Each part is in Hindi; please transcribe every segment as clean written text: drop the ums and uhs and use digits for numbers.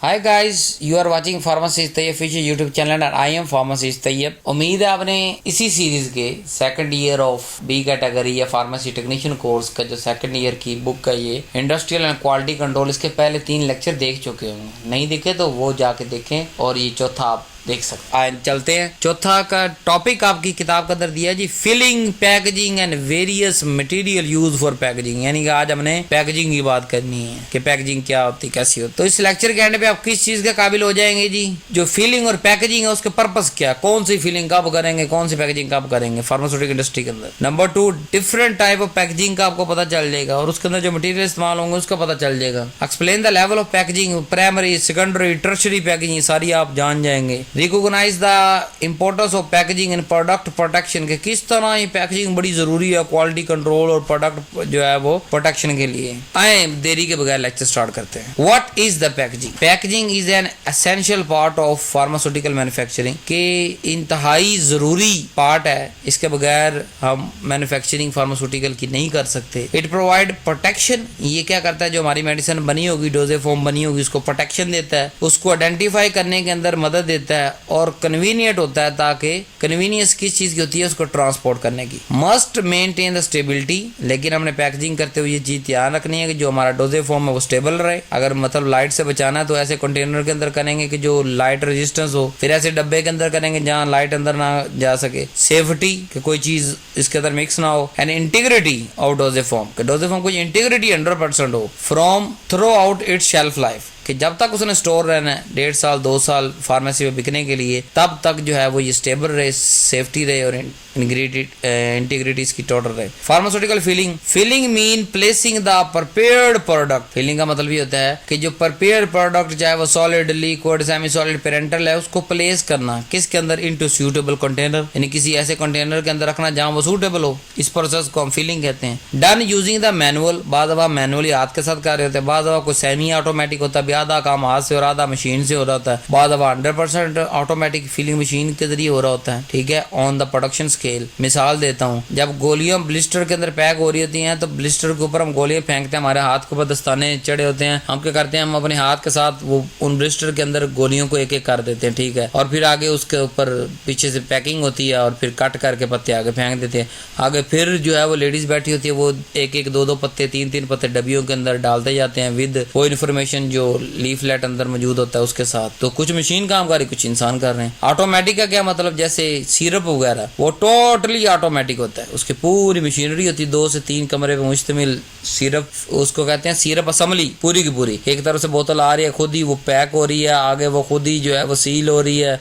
Hi guys, you are watching pharmacist Taiyab Fisher YouTube channel and I am pharmacist Taiyab. उम्मीद है आपने इसी सीरीज के second year of B category या फार्मेसी टेक्नीशियन कोर्स का जो सेकंड ईयर की बुक है ये इंडस्ट्रियल एंड क्वालिटी कंट्रोल, इसके पहले 3 लेक्चर देख चुके होंगे। नहीं देखे तो वो जाके देखें और ये चौथा आप देख सकते हैं। चलते हैं, चौथा का टॉपिक आपकी किताब का अंदर दिया है जी, filling, packaging and various material use for packaging. यानी कि आज हमने पैकेजिंग की बात करनी है कि पैकेजिंग क्या होती है, कैसी होती है। तो इस लेक्चर के एंड पे आप किस चीज के काबिल हो जाएंगे जी, जो फिलिंग और पैकेजिंग है उसके पर्पस क्या, कौन सी फिलिंग कब करेंगे, कौन सी पैकेजिंग कब करेंगे फार्मास्यूटिकल इंडस्ट्री के अंदर। Number 2, different type of packaging का आपको पता चल जाएगा और उसके अंदर जो मटेरियल इस्तेमाल होंगे उसका पता चल जाएगा। Explain the level of packaging, primary, secondary, tertiary packaging, सारी आप जान जाएंगे। Recognise the importance of packaging in product protection, के किस तरह ये पैकेजिंग बड़ी जरूरी है क्वालिटी कंट्रोल और प्रोडक्ट जो है वो प्रोटेक्शन के लिए। आए देरी के बगैर लेक्चर स्टार्ट करते हैं। What is the packaging? Packaging is an essential part of pharmaceutical manufacturing, के इंतहाई जरूरी पार्ट है, इसके बगैर हम मैन्युफैक्चरिंग फार्मास्यूटिकल की नहीं कर सकते। इट प्रोवाइड प्रोटेक्शन, ये क्या करता है, जो हमारी मेडिसिन बनी होगी, डोजेज फॉर्म बनी होगी, उसको प्रोटेक्शन देता है, उसको आइडेंटिफाई करने के अंदर मदद देता है और कन्वीनियंट होता है, ताकि कन्वीनियंस किस चीज की होती है, उसको ट्रांसपोर्ट करने की। मस्ट मेंटेन द स्टेबिलिटी, लेकिन हमने पैकेजिंग करते हुए ये चीज ध्यान रखनी है कि जो हमारा डोजेज फॉर्म है वो स्टेबल रहे। अगर मतलब लाइट से बचाना है तो ऐसे कंटेनर के अंदर करेंगे कि जो लाइट रेजिस्टेंस हो, फिर ऐसे डब्बे के अंदर करेंगे जहां लाइट अंदर ना जा सके। सेफ्टी, कि कोई चीज इसके अंदर मिक्स ना हो। And integrity of doses form, कि डोजेज फॉर्म की इंटीग्रिटी 100% हो from through out it's shelf life, कि जब तक उसने स्टोर रहना है 1.5 साल 2 साल फार्मेसी में बिकने के लिए, तब तक जो है वो ये स्टेबल रहे, सेफ्टी रहे और इंटीग्रिटी इसकी टोटल रहे। Pharmaceutical filling, filling mean placing the prepared product. Filling का मतलब ये होता है कि जो प्रिपेयर्ड प्रोडक्ट चाहे वो solid, liquid, semi solid, parental है, उसको प्लेस करना किसके अंदर, इनटू सूटेबल कंटेनर, यानी किसी ऐसे कंटेनर के अंदर रखना जहां वो सूटेबल हो। इस प्रोसेस को हम फिलिंग कहते हैं। डन यूजिंग द मैनुअल, बाद दफा मैनुअली हाथ के साथ कर रहे होते हैं, बाद दफा कोई सेमी ऑटोमेटिक होता है, आधा काम हाथ से और आधा मशीन से हो रहा होता है, बाद दफा 100% ऑटोमेटिक फिलिंग मशीन के जरिए हो रहा होता है। ठीक है, ऑन द प्रोडक्शन स्केल। मिसाल देता हूँ, जब गोलियां ब्लिस्टर के अंदर पैक हो रही होती हैं तो ब्लिस्टर के ऊपर हम गोलियां फेंकते हैं, हमारे हाथ के ऊपर दस्ताने चढ़े होते हैं, हम क्या करते हैं, हम अपने हाथ के साथ वो उन ब्लिस्टर के अंदर गोलियों को एक एक कर देते हैं। ठीक है, और फिर आगे उसके ऊपर पीछे से पैकिंग होती है और फिर कट करके पत्ते आगे फेंक देते हैं। आगे फिर जो है वो लेडीज बैठी होती है, वो एक एक 2 2 पत्ते 3 3 पत्ते डब्बियों के अंदर डालते जाते हैं विद वो इन्फॉर्मेशन जो लीफलेट अंदर मौजूद होता है उसके साथ। तो कुछ मशीन काम कर रही, कुछ इंसान कर रहे हैं। ऑटोमेटिक का क्या मतलब, जैसे सिरप वगैरह वो टोटली ऑटोमेटिक होता है, उसकी पूरी मशीनरी होती है, 2 से 3 कमरे पे मुश्तमिल सिरप, उसको कहते हैं सिरप असेंबली, पूरी की पूरी। एक तरफ से बोतल आ रही है, खुद ही वो पैक हो रही है, आगे वो खुद ही जो है वो सील हो रही है,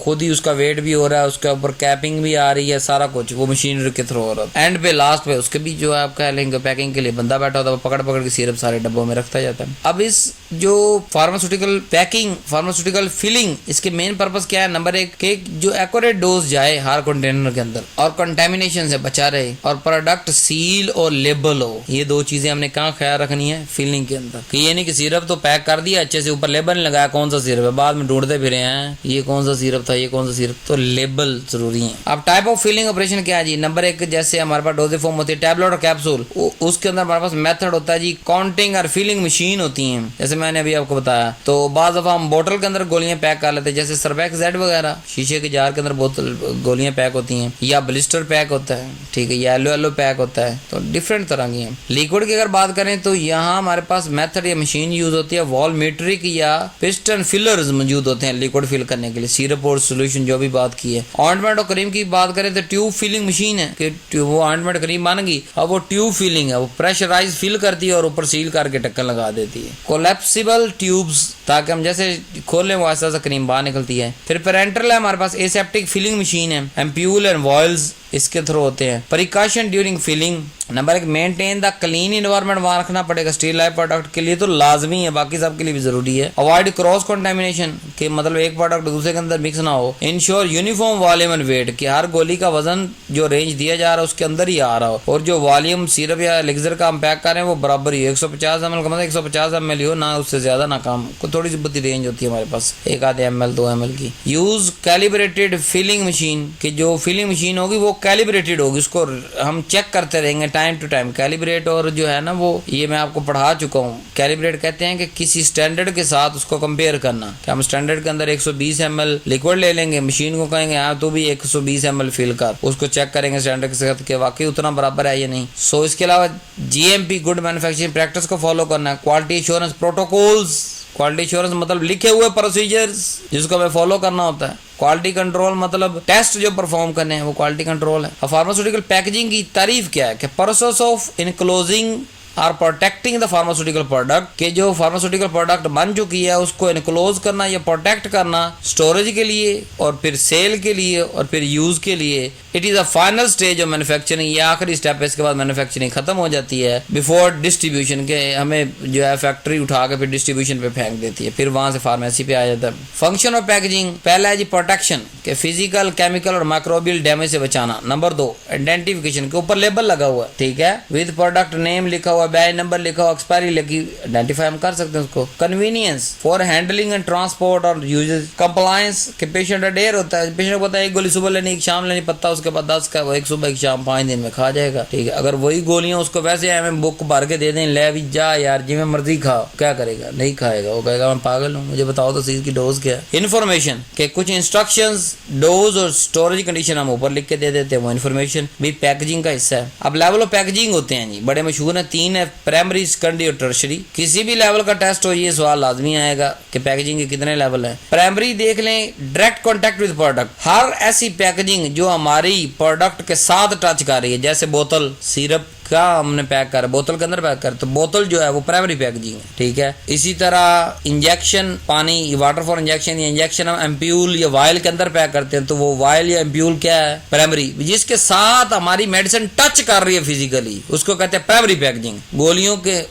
खुद ही उसका वेट भी हो रहा है, उसके ऊपर कैपिंग भी आ रही है, सारा कुछ वो मशीनरी के थ्रू हो रहा है। एंड पे लास्ट पे उसके भी जो है आप कह लेंगे पैकिंग के लिए बंदा बैठा होता है, वो पकड़ पकड़ के सिरप सारे डब्बों में रखता जाता है। अब इस जो फार्मास्यूटिकल पैकिंग, फार्मास्यूटिकल फिलिंग, इसके मेन पर्पस क्या है? नंबर 1 कि जो एक्यूरेट डोज जाए हर कंटेनर के अंदर और कंटेमिनेशन से बचा रहे और प्रोडक्ट सील और लेबल हो। ये 2 चीजें हमने कहाँ ख्याल रखनी है, फिलिंग के अंदर। कि ये नहीं कि सिरप तो पैक कर दिया अच्छे से, ऊपर लेबल नहीं लगाया कौन सा सिरप है, बाद में ढूंढते फिरे हैं ये कौन सा सिरप था, ये कौन सा सिरप, तो लेबल जरूरी है। अब टाइप ऑफ फिलिंग ऑपरेशन क्या है जी? नंबर 1, जैसे हमारे पास डोजेज फॉर्म होती है टैबलेट और कैप्सूल, उसके अंदर हमारे पास मेथड होता है जी, काउंटिंग और फिलिंग मशीन होती है, जैसे मैंने अभी आपको बताया। तो बाद दफा हम बोतल के अंदर गोलियां पैक कर लेते हैं, जैसे सर्वैक्स जेड वगैरह, शीशे के जार के अंदर बोतल गोलियां पैक होती हैं, या ब्लिस्टर पैक होता है, ठीक है, येलो पैक होता है, तो डिफरेंट तरह की है। लिक्विड की अगर बात करें तो यहाँ हमारे पास मेथड या मशीन यूज होती है, वॉलमेट्रिक या पिस्टन फिलर्स मौजूद होते हैं लिक्विड फिल करने के लिए, सिरप और सोल्यूशन जो भी बात की है। ऑइंटमेंट और क्रीम की बात करें तो ट्यूब फिलिंग मशीन है कि वो ऑइंटमेंट क्रीम बन गई, अब वो ट्यूब फिलिंग है, वो प्रेशराइज फिल करती है और ऊपर सील करके ढक्कन लगा देती है। कोलैप्सिबल ट्यूब्स, ताकि हम जैसे खोलें वो ऐसा क्रीम बाहर निकलती है। फिर पेरेंटल है हमारे पास, एसेप्टिक फिलिंग मशीन है, एम्प्यूल एंड वॉयल्स इसके थ्रू होते हैं। Precaution during filling, number 1 maintain the clean environment वहां रखना पड़ेगा, स्टील लाइफ प्रोडक्ट के लिए तो लाजमी है, बाकी सब के लिए भी जरूरी है। अवॉइड क्रॉस कंटामिनेशन, के मतलब एक प्रोडक्ट दूसरे के अंदर मिक्स ना हो। Ensure uniform volume and weight, कि हर गोली का वजन जो रेंज दिया जा रहा है उसके अंदर ही आ रहा हो, और जो वॉल्यूम सिरप या एलिक्सर का हम पैक कर रहे हैं वो बराबर ही 150 ml का, मतलब 150 ml हो, ना उससे ज्यादा ना कम, थोड़ी सी बुद्धि रेंज होती है हमारे पास, 1 आधे ml 2 ml की। यूज कैलिब्रेटेड फिलिंग मशीन, कि जो फिलिंग मशीन मशीन होगी वो कैलिब्रेटेड होगी, उसको हम चेक करते रहेंगे टाइम टू टाइम। कैलिब्रेट और जो है ना वो ये मैं आपको पढ़ा चुका हूँ। कैलिब्रेट कहते हैं कि किसी स्टैंडर्ड के साथ उसको कंपेयर करना, कि हम स्टैंडर्ड के अंदर 120 ml लिक्विड ले लेंगे, मशीन को कहेंगे हाँ तो भी 120 ml फिल कर, उसको चेक करेंगे स्टैंडर्ड के साथ कि वाकई उतना बराबर है या नहीं। सो इसके अलावा GMP गुड मैन्युफैक्चरिंग प्रैक्टिस को फॉलो करना है। Quality assurance protocols, quality assurance मतलब लिखे हुए प्रोसीजर्स जिसको हमें फॉलो करना होता है। क्वालिटी कंट्रोल मतलब टेस्ट जो परफॉर्म करने हैं वो क्वालिटी कंट्रोल है। अब फार्मास्यूटिकल पैकेजिंग की तारीफ क्या है कि process of enclosing or protecting the pharmaceutical product, के जो फार्मास्यूटिकल प्रोडक्ट बन चुकी है उसको इनक्लोज करना या प्रोटेक्ट करना स्टोरेज के लिए और फिर सेल के लिए और फिर यूज के लिए। It is a final stage of manufacturing, ये आखिरी स्टेप है, इसके बाद मैन्युफैक्चरिंग खत्म हो जाती है बिफोर डिस्ट्रीब्यूशन के। हमें जो है फैक्ट्री उठा के फिर डिस्ट्रीब्यूशन पे फेंक देती है, फिर वहां से फार्मेसी पे आ जाता है। फंक्शन ऑफ पैकेजिंग, पहला है जी प्रोटेक्शन के फिजिकल केमिकल और माइक्रोबियल डैमेज से बचाना। नंबर 2 आइडेंटिफिकेशन के ऊपर लेबल लगा हुआ है, ठीक है, विद प्रोडक्ट नेम लिखा हुआ, बैच नंबर लिखा हुआ, एक्सपायरी लिखी, आइडेंटिफाई हम कर सकते हैं उसको। Convenience for handling and transport और यूजेस। कंप्लायंस के पेशेंट अडेयर होता है, पेशेंट को पता है एक गोली सुबह लेनी एक शाम लेनी, पत्ता उसके बाद 10 का, वो एक सुबह एक शाम 5 दिन में खा जाएगा, ठीक है। अगर वही गोलियां उसको वैसे हमें बुक भर के दे दें, ले भी जा यार जिਵੇਂ मर्जी खाओ, क्या करेगा? नहीं खाएगा, वो कहेगा मैं पागल हूँ, मुझे बताओ तो सही इसकी डोज क्या है। इन्फॉर्मेशन के कुछ इंस्ट्रक्शंस, डोज और स्टोरेज कंडीशन हम ऊपर लिख के दे देते हैं, वो इन्फॉर्मेशन भी पैकेजिंग का हिस्सा है। अब लेवल ऑफ पैकेजिंग होते हैं जी, बड़े मशहूर हैं, 3 है, प्राइमरी, सेकेंडरी और टर्शरी। किसी भी लेवल का टेस्ट हो ये सवाल लाजमी आएगा कि पैकेजिंग के कितने लेवल है। प्राइमरी देख लें, डायरेक्ट कॉन्टैक्ट विद प्रोडक्ट, हर ऐसी पैकेजिंग जो हमारी प्रोडक्ट के साथ टच कर रही है, जैसे बोतल सिरप का हमने पैक कर, बोतल के अंदर पैक कर, तो बोतल जो है वो प्राइमरी पैकेजिंग है, ठीक है। इसी तरह इंजेक्शन पानी, वाटर फॉर इंजेक्शन, या इंजेक्शन हम एम्प्यूल या वायल के अंदर पैक करते हैं, तो वो वायल या एम्प्यूल क्या है? प्राइमरी, जिसके साथ हमारी मेडिसिन टच कर रही है फिजिकली, उसको कहते हैं प्राइमरी पैकेजिंग।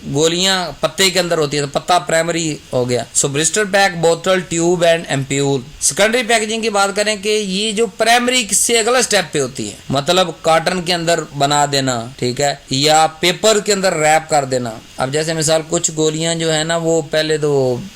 गोलियां पत्ते के अंदर होती है, तो पत्ता प्राइमरी हो गया। सो ब्लिस्टर पैक, बोतल, tube and ampoule. Secondary packaging की बात करें कि ये जो प्राइमरी से अगला स्टेप पे होती है, मतलब कॉटन के अंदर बना देना, ठीक है, या पेपर के अंदर रैप कर देना। अब जैसे मिसाल कुछ गोलियां जो है ना वो पहले तो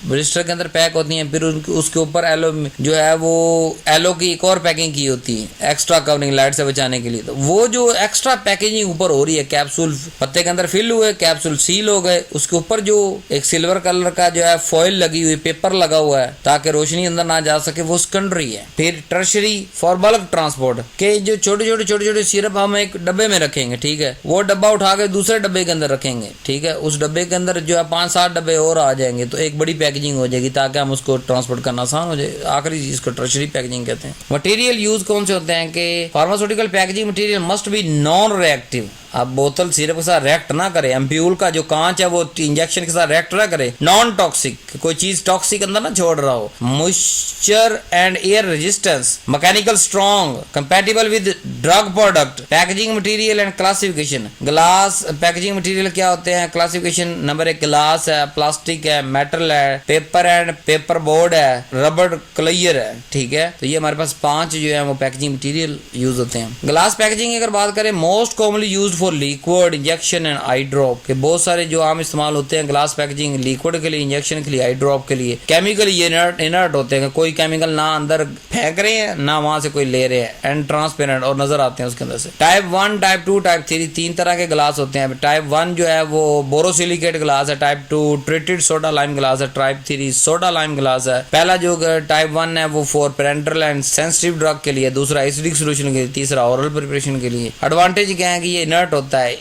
ब्लिस्टर के अंदर पैक होती हैं, फिर उसके ऊपर एलो जो है वो एलो की एक और पैकिंग की होती है एक्स्ट्रा कवरिंग लाइट से बचाने के लिए। तो वो जो एक्स्ट्रा पैकेजिंग ऊपर हो रही है, कैप्सूल पत्ते के अंदर फिल हुए, कैप्सूल सील हो गए, उसके ऊपर जो एक सिल्वर कलर का जो है फॉइल लगी हुई, पेपर लगा हुआ है ताकि रोशनी अंदर ना जा सके, वो सेकेंडरी है। फिर टर्शरी फॉर बल्क ट्रांसपोर्ट के जो छोटे छोटे सिरप हम एक डब्बे में रखेंगे, ठीक है, वो डब्बा उठा के दूसरे डब्बे के अंदर रखेंगे, ठीक है, उस डब्बे के अंदर जो है 5-7 डब्बे और आ जाएंगे, तो एक बड़ी पैकेजिंग हो जाएगी ताकि हम उसको ट्रांसपोर्ट करना आसान हो जाए। आखिरी चीज को टर्शरी पैकेजिंग कहते हैं। मटेरियल यूज कौन से होते हैं कि pharmaceutical packaging material must be non reactive. अब बोतल सिरप के साथ रिएक्ट ना करे, एम्प्यूल का जो कांच है वो इंजेक्शन के साथ रिएक्ट ना करे, नॉन टॉक्सिक, कोई चीज टॉक्सिक अंदर ना छोड़ रहा हो। Moisture and air resistance, mechanical strong, compatible with drug product. Packaging material and classification, glass packaging material क्या होते हैं? क्लासिफिकेशन नंबर 1 ग्लास है, प्लास्टिक है, मेटल है, पेपर एंड पेपर बोर्ड है, रबर क्लियर है, ठीक है। तो ये हमारे पास 5 जो है वो पैकेजिंग मटेरियल यूज होते हैं। ग्लास पैकेजिंग अगर बात करें, most commonly use for liquid, injection and I drop, के बहुत सारे जो आम इस्तेमाल होते हैं ग्लास पैकेजिंग, लिक्विड के लिए, इंजेक्शन के लिए, आई ड्रॉप के लिए। केमिकल इनर्ट होते हैं, कोई केमिकल ना अंदर फेंक रहे हैं ना वहां से कोई ले रहे हैं, एंड ट्रांसपेरेंट और नजर आते हैं उसके अंदर से। टाइप 1, टाइप 2, टाइप 3, 3 तरह के ग्लास होते हैं। टाइप 1 जो है वो बोरोसिलिकेट ग्लास है, type 2 treated soda lime glass है, टाइप 3 सोडा लाइम ग्लास है। पहला जो टाइप 1 है वो for parental and sensitive drug के लिए, दूसरा एसिडिक सोल्यूशन के लिए, तीसरा ओरल प्रिपरेशन के लिए। एडवांटेज क्या है कि ये इनर्ट होता है,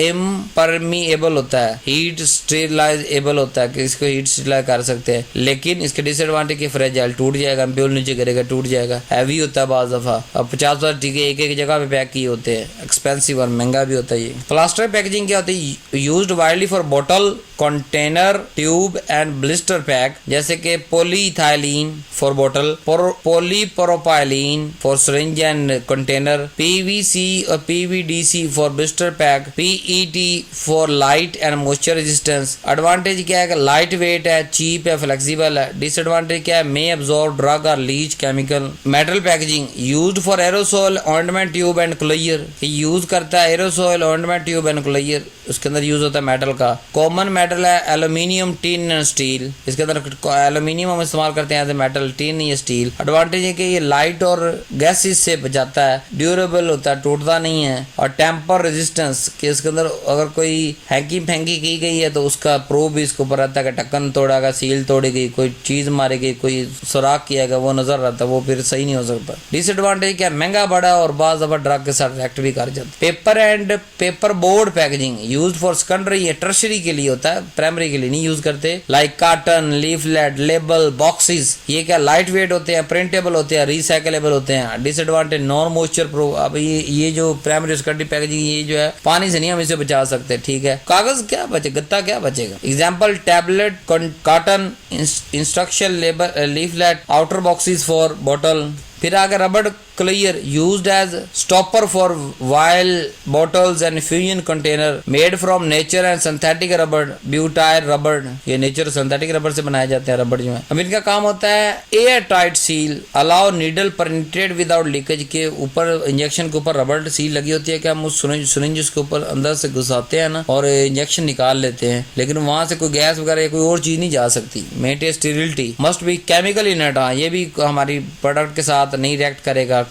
इम्परमिएबल होता है, हीट स्टेरिलाइजेबल होता है कि इसको हीट स्टेरिलाइज कर सकते हैं, लेकिन इसके डिसएडवांटेज की फ्रेजाइल, टूट जाएगा, एम्प्यूल नीचे गिरेगा टूट जाएगा, हैवी होता है बाज दफा। अब 50 टीके एक जगह पे पैक किए होते हैं, एक्सपेंसिव और महंगा भी होता है ये। प्लास्टर पैकेजिंग क्या होती है? Used widely for bottle, container, tube and blister pack, जैसे कि polyethylene for bottle, polypropylene for syringe and container, PVC और PVDC for blister pack, PET for light and moisture resistance. Advantage क्या है कि लाइट वेट है, चीप है, फ्लेक्सिबल है। डिसएडवांटेज क्या है? मे एब्जॉर्ब ड्रग और leach chemical. Metal packaging used for aerosol, ointment tube and clear, use करता है aerosol, ointment tube and clear, उसके अंदर यूज होता है मेटल का। कॉमन मेटल है एल्यूमिनियम, टिन एंड स्टील। इसके अंदर एल्यूमिनियम हम इस्तेमाल करते हैं एज ए मेटल, टिन या स्टील। एडवांटेज है कि ये लाइट और गैसेस से बचाता है, ड्यूरेबल होता है, टूटता नहीं है, और टेम्पर रेजिस्टेंस कि इसके अंदर अगर कोई हैंकी फैंकी की गई है तो उसका प्रूफ भी इसके ऊपर रहता है कि ढक्कन तोड़ा गया, सील तोड़ी गई, कोई चीज मारी गई, कोई सुराख किया गया, वो नजर रहता है, वो फिर सही नहीं हो सकता। डिसएडवांटेज क्या, महंगा बड़ा और बाज दफा ड्रग के साथ रिएक्ट भी कर जाता है। Paper and paper board packaging used for secondary या टर्शरी के लिए होता है, प्राइमरी के लिए नहीं यूज करते। Like carton, leaflet, label, boxes, ये क्या लाइट वेट होते हैं, प्रिंटेबल होते हैं, रिसाइकलेबल होते हैं। Disadvantage non moisture proof. अब ये जो प्राइमरी सेकेंडरी पैकेजिंग ये जो है पानी से नहीं हम इसे बचा सकते, ठीक है। कागज क्या बचे, गत्ता क्या बचेगा। Example tablet, carton, instruction label, leaflet, outer boxes for bottle. फिर आगे rubber clear used as stopper for vial bottles and fusion container made from nature and synthetic rubber, butyl rubber, ये नेचर सिंथेटिक रबड़ से बनाए जाते हैं रबड़ जो है। अब इनका काम होता है air tight seal, allow needle penetrate without leakage. के ऊपर इंजेक्शन के ऊपर रबड़ सील लगी होती है कि हम उस सिरिंज के ऊपर अंदर से घुसाते हैं ना और इंजेक्शन निकाल लेते हैं, लेकिन वहां से कोई गैस वगैरह या कोई और चीज नहीं जा सकती। Maintain sterility, must be chemical inert, ये भी हमारी प्रोडक्ट के साथ नहीं रिएक्ट करेगा,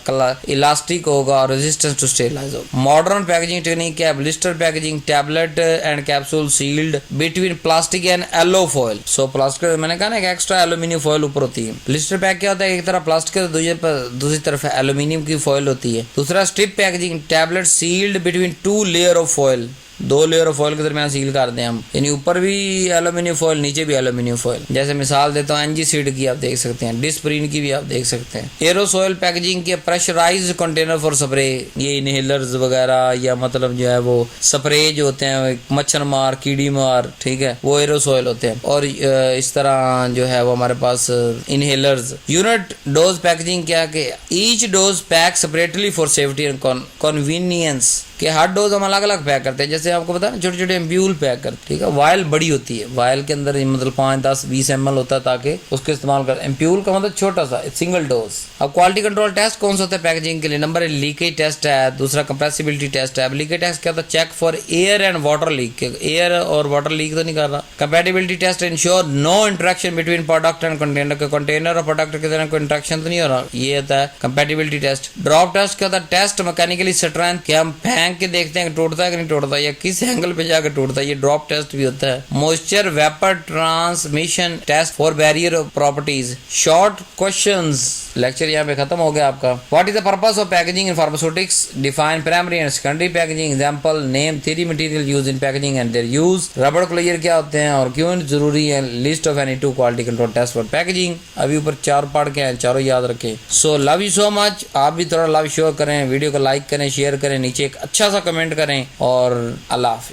इलास्टिक होगा और रेजिस्टेंस टू स्टेरिलाइज होगा। मॉडर्न पैकेजिंग टेक्निक क्या है, blister packaging, tablet and capsule sealed between plastic and alu foil. So plastic मैंने कहा ना एक एक्स्ट्रा एल्यूमिनियम फॉइल ऊपर होती है। ब्लिस्टर पैक क्या होता है, एक तरफ प्लास्टिक दूसरी तरफ एल्यूमिनियम की फॉइल होती है। दूसरा strip packaging, tablet sealed between 2 layer of foil, 2 layer of foil के दरमियान सील कर दें हम, यानी ऊपर भी एल्यूमिनियम फॉइल नीचे भी एल्यूमिनियम फॉइल। जैसे मिसाल देता हूँ एनजीसीड की आप देख सकते हैं, डिस्प्रीन की भी आप देख सकते हैं। एरोसॉइल पैकेजिंग के प्रेशराइज्ड कंटेनर फॉर स्प्रे, ये इनहेलर्स वगैरह या मतलब जो है वो स्प्रे जो होते हैं मच्छर मार, कीड़ी मार, ठीक है, वो एरोसॉइल होते हैं। और इस तरह जो है वो हमारे पास इनहेलर्स। यूनिट डोज पैकेजिंग क्या कि each dose pack separately for safety and convenience, कि हर डोज हम अलग अलग पैक करते हैं। जैसे आपको पता है छोटे छोटे एम्प्यूल पैक करते हैं, ठीक है। वायल बड़ी होती है, वायल के अंदर मतलब 5, 10, 20 ml होता है ताकि उसको इस्तेमाल कर। एम्प्यूल का मतलब छोटा सा सिंगल डोज। अब क्वालिटी कंट्रोल टेस्ट कौन सा होता है पैकेजिंग के लिए, नंबर 1 लीकेज टेस्ट है, दूसरा कंप्रेसिबिलिटी टेस्ट है। अब लीकेज टेस्ट क्या होता है, check for air and water leak, air और वाटर लीक तो नहीं कर रहा। Compatibility test, ensure no interaction between product and container, के कंटेनर और प्रोडक्ट के तरह कोई इंटरेक्शन तो नहीं हो रहा, ये होता है कंपैटिबिलिटी टेस्ट। ड्रॉप टेस्ट क्या होता है, टेस्ट मैकेनिकली स्ट्रेंथ, कि हम फेंक के देखते हैं टूटता है कि नहीं टूटता, या किस एंगल पे जाकर टूटता है, ये ड्रॉप टेस्ट भी होता है। Moisture vapour transmission test for barrier properties. Short questions, lecture यहाँ पे खत्म हो गया आपका। What is the purpose of packaging in pharmaceutics, define primary and secondary packaging, example, name 3 material used in packaging and their use, rubber clear क्या होते हैं और क्यों जरूरी है, list of any 2 quality control test for packaging. अभी ऊपर 4 पढ़ के हैं, चारों याद रखें। So love you so much, आप भी थोड़ा लव शो करें, वीडियो को लाइक करें, शेयर करें, नीचे एक अच्छा सा कमेंट करें और अल्लाह हाफिज़।